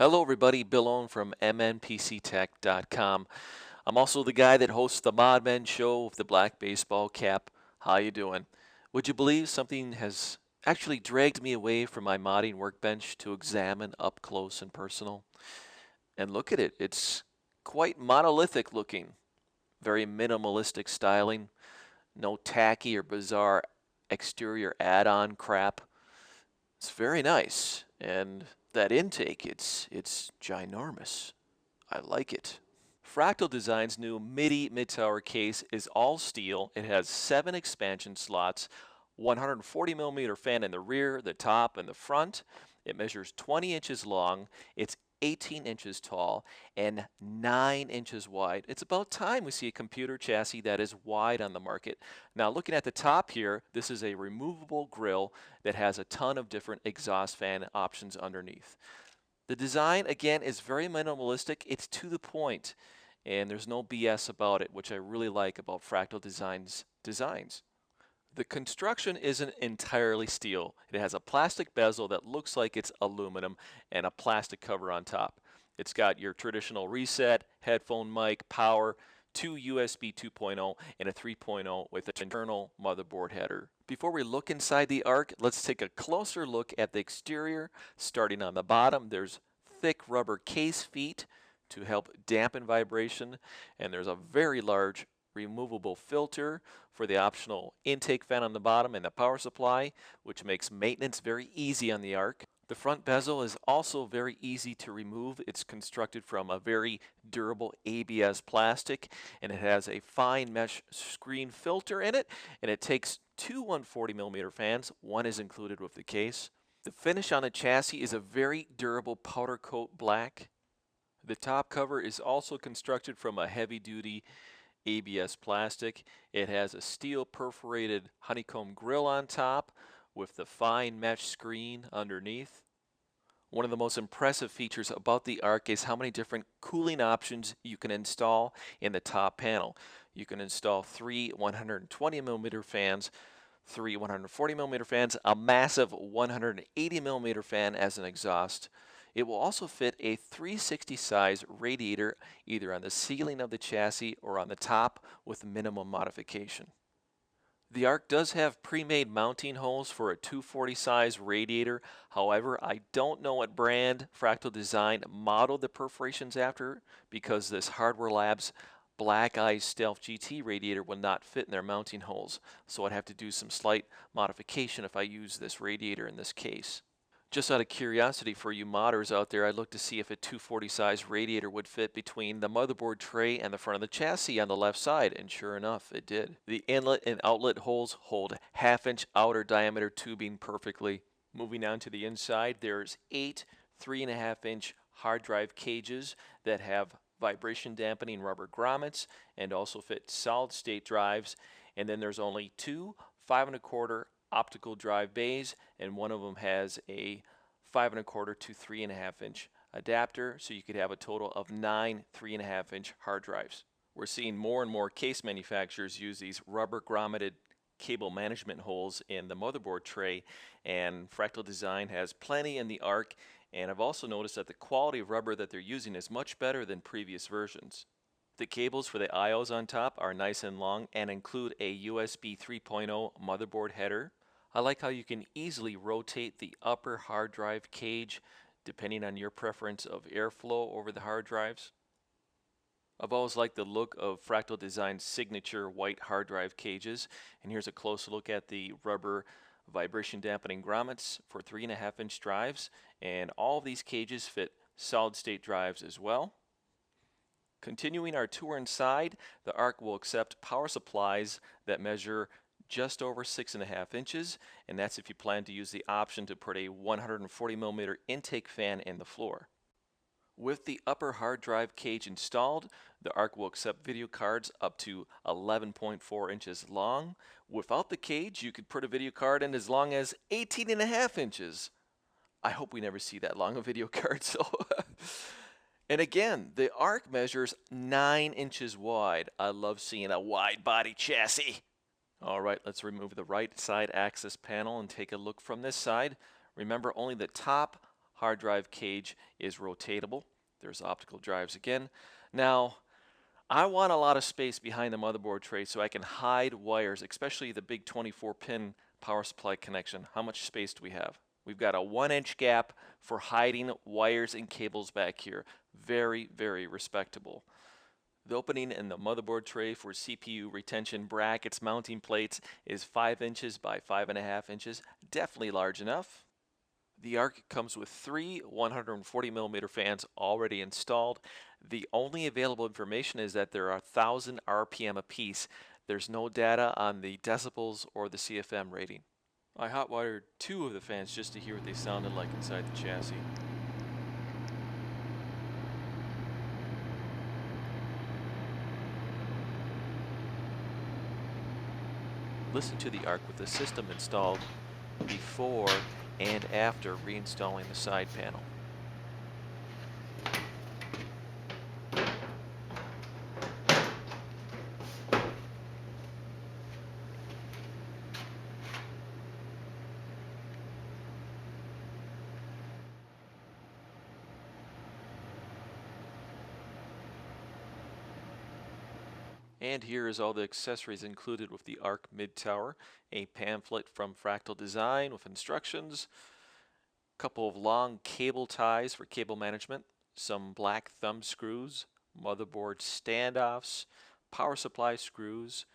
Hello everybody, Bill Owen from MNPCTech.com. I'm also the guy that hosts the Mod Men show with the black baseball cap. How you doing? Would you believe something has actually dragged me away from my modding workbench to examine up close and personal? And look at it, it's quite monolithic looking, very minimalistic styling, no tacky or bizarre exterior add-on crap. It's very nice, and that intake, it's ginormous. I like it. Fractal Design's new Midi mid-tower case is all steel. It has 7 expansion slots, 140mm fan in the rear, the top, and the front. It measures 20 inches long. It's 18 inches tall and 9 inches wide. It's about time we see a computer chassis that is wide on the market. Now looking at the top here, this is a removable grille that has a ton of different exhaust fan options underneath. The design, again, is very minimalistic. It's to the point, and there's no BS about it, which I really like about Fractal Design's designs. The construction isn't entirely steel. It has a plastic bezel that looks like it's aluminum and a plastic cover on top. It's got your traditional reset, headphone mic, power, 2 USB 2.0 and a 3.0 with an internal motherboard header. Before we look inside the ARC, let's take a closer look at the exterior. Starting on the bottom, there's thick rubber case feet to help dampen vibration, and there's a very large removable filter for the optional intake fan on the bottom and the power supply, which makes maintenance very easy on the ARC. The front bezel is also very easy to remove. It's constructed from a very durable ABS plastic, and it has a fine mesh screen filter in it, and it takes 2 140mm fans. One is included with the case. The finish on the chassis is a very durable powder coat black. The top cover is also constructed from a heavy-duty ABS plastic. It has a steel perforated honeycomb grille on top with the fine mesh screen underneath. One of the most impressive features about the ARC is how many different cooling options you can install in the top panel. You can install 3 120mm fans, 3 140mm fans, a massive 180mm fan as an exhaust. It will also fit a 360 size radiator either on the ceiling of the chassis or on the top with minimum modification. The ARC does have pre-made mounting holes for a 240 size radiator. However, I don't know what brand Fractal Design modeled the perforations after, because this Hardware Labs Black Ice Stealth GT radiator will not fit in their mounting holes, so I'd have to do some slight modification if I use this radiator in this case. Just out of curiosity for you modders out there, I looked to see if a 240 size radiator would fit between the motherboard tray and the front of the chassis on the left side, and sure enough, it did. The inlet and outlet holes hold 1/2-inch outer diameter tubing perfectly. Moving on to the inside, there's 8 3.5-inch hard drive cages that have vibration dampening rubber grommets and also fit solid state drives, and then there's only 2 5.25 optical drive bays, and one of them has a 5.25 to 3.5-inch adapter, so you could have a total of 9 3.5-inch hard drives. We're seeing more and more case manufacturers use these rubber grommeted cable management holes in the motherboard tray, and Fractal Design has plenty in the ARC, and I've also noticed that the quality of rubber that they're using is much better than previous versions. The cables for the IOs on top are nice and long and include a USB 3.0 motherboard header. I like how you can easily rotate the upper hard drive cage depending on your preference of airflow over the hard drives. I've always liked the look of Fractal Design's signature white hard drive cages, and here's a close look at the rubber vibration dampening grommets for 3.5-inch drives, and all of these cages fit solid state drives as well. Continuing our tour inside, the ARC will accept power supplies that measure just over 6.5 inches, and that's if you plan to use the option to put a 140mm intake fan in the floor. With the upper hard drive cage installed, the ARC will accept video cards up to 11.4 inches long. Without the cage, you could put a video card in as long as 18.5 inches. I hope we never see that long a video card, so and again, the ARC measures 9 inches wide. I love seeing a wide body chassis. Alright, let's remove the right side access panel and take a look from this side. Remember, only the top hard drive cage is rotatable. There's optical drives again. Now, I want a lot of space behind the motherboard tray so I can hide wires, especially the big 24-pin power supply connection. How much space do we have? We've got a 1-inch gap for hiding wires and cables back here. Very, very respectable. The opening in the motherboard tray for CPU retention brackets mounting plates is 5 inches by 5.5 inches. Definitely large enough. The ARC comes with 3 140mm fans already installed. The only available information is that there are 1,000 RPM apiece. There's no data on the decibels or the CFM rating. I hotwired 2 of the fans just to hear what they sounded like inside the chassis. Listen to the ARC with the system installed before and after reinstalling the side panel. And here is all the accessories included with the ARC mid tower, a pamphlet from Fractal Design with instructions, a couple of long cable ties for cable management, some black thumb screws, motherboard standoffs, power supply screws,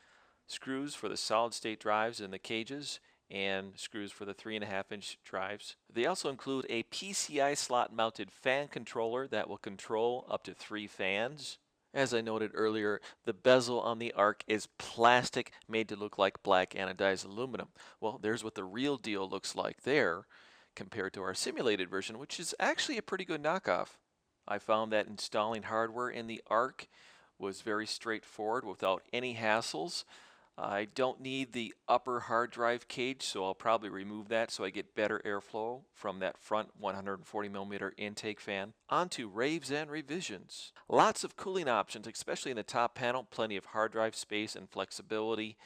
screws for the solid state drives in the cages, and screws for the 3.5-inch drives. They also include a PCI slot mounted fan controller that will control up to 3 fans. As I noted earlier, the bezel on the ARC is plastic made to look like black anodized aluminum. Well, there's what the real deal looks like there compared to our simulated version, which is actually a pretty good knockoff. I found that installing hardware in the ARC was very straightforward without any hassles. I don't need the upper hard drive cage, so I'll probably remove that so I get better airflow from that front 140mm intake fan. On to Raves and Revisions. Lots of cooling options, especially in the top panel, plenty of hard drive space and flexibility.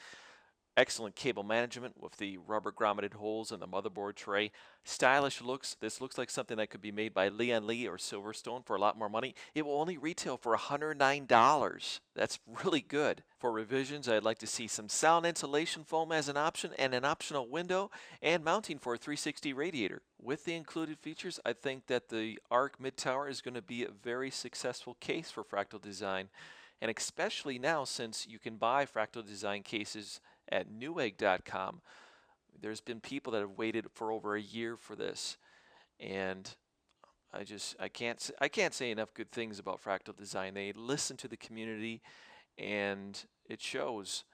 Excellent cable management with the rubber grommeted holes in the motherboard tray. Stylish looks. This looks like something that could be made by Leon Lee or Silverstone for a lot more money. It will only retail for $109. That's really good. For revisions, I'd like to see some sound insulation foam as an option and an optional window and mounting for a 360 radiator. With the included features, I think that the ARC mid tower is going to be a very successful case for Fractal Design. And especially now, since you can buy Fractal Design cases at Newegg.com. There's been people that have waited for over a year for this, and I can't say enough good things about Fractal Design. They listen to the community, and it shows.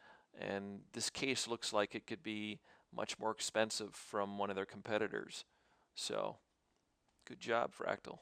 And this case looks like it could be much more expensive from one of their competitors. So, good job, Fractal.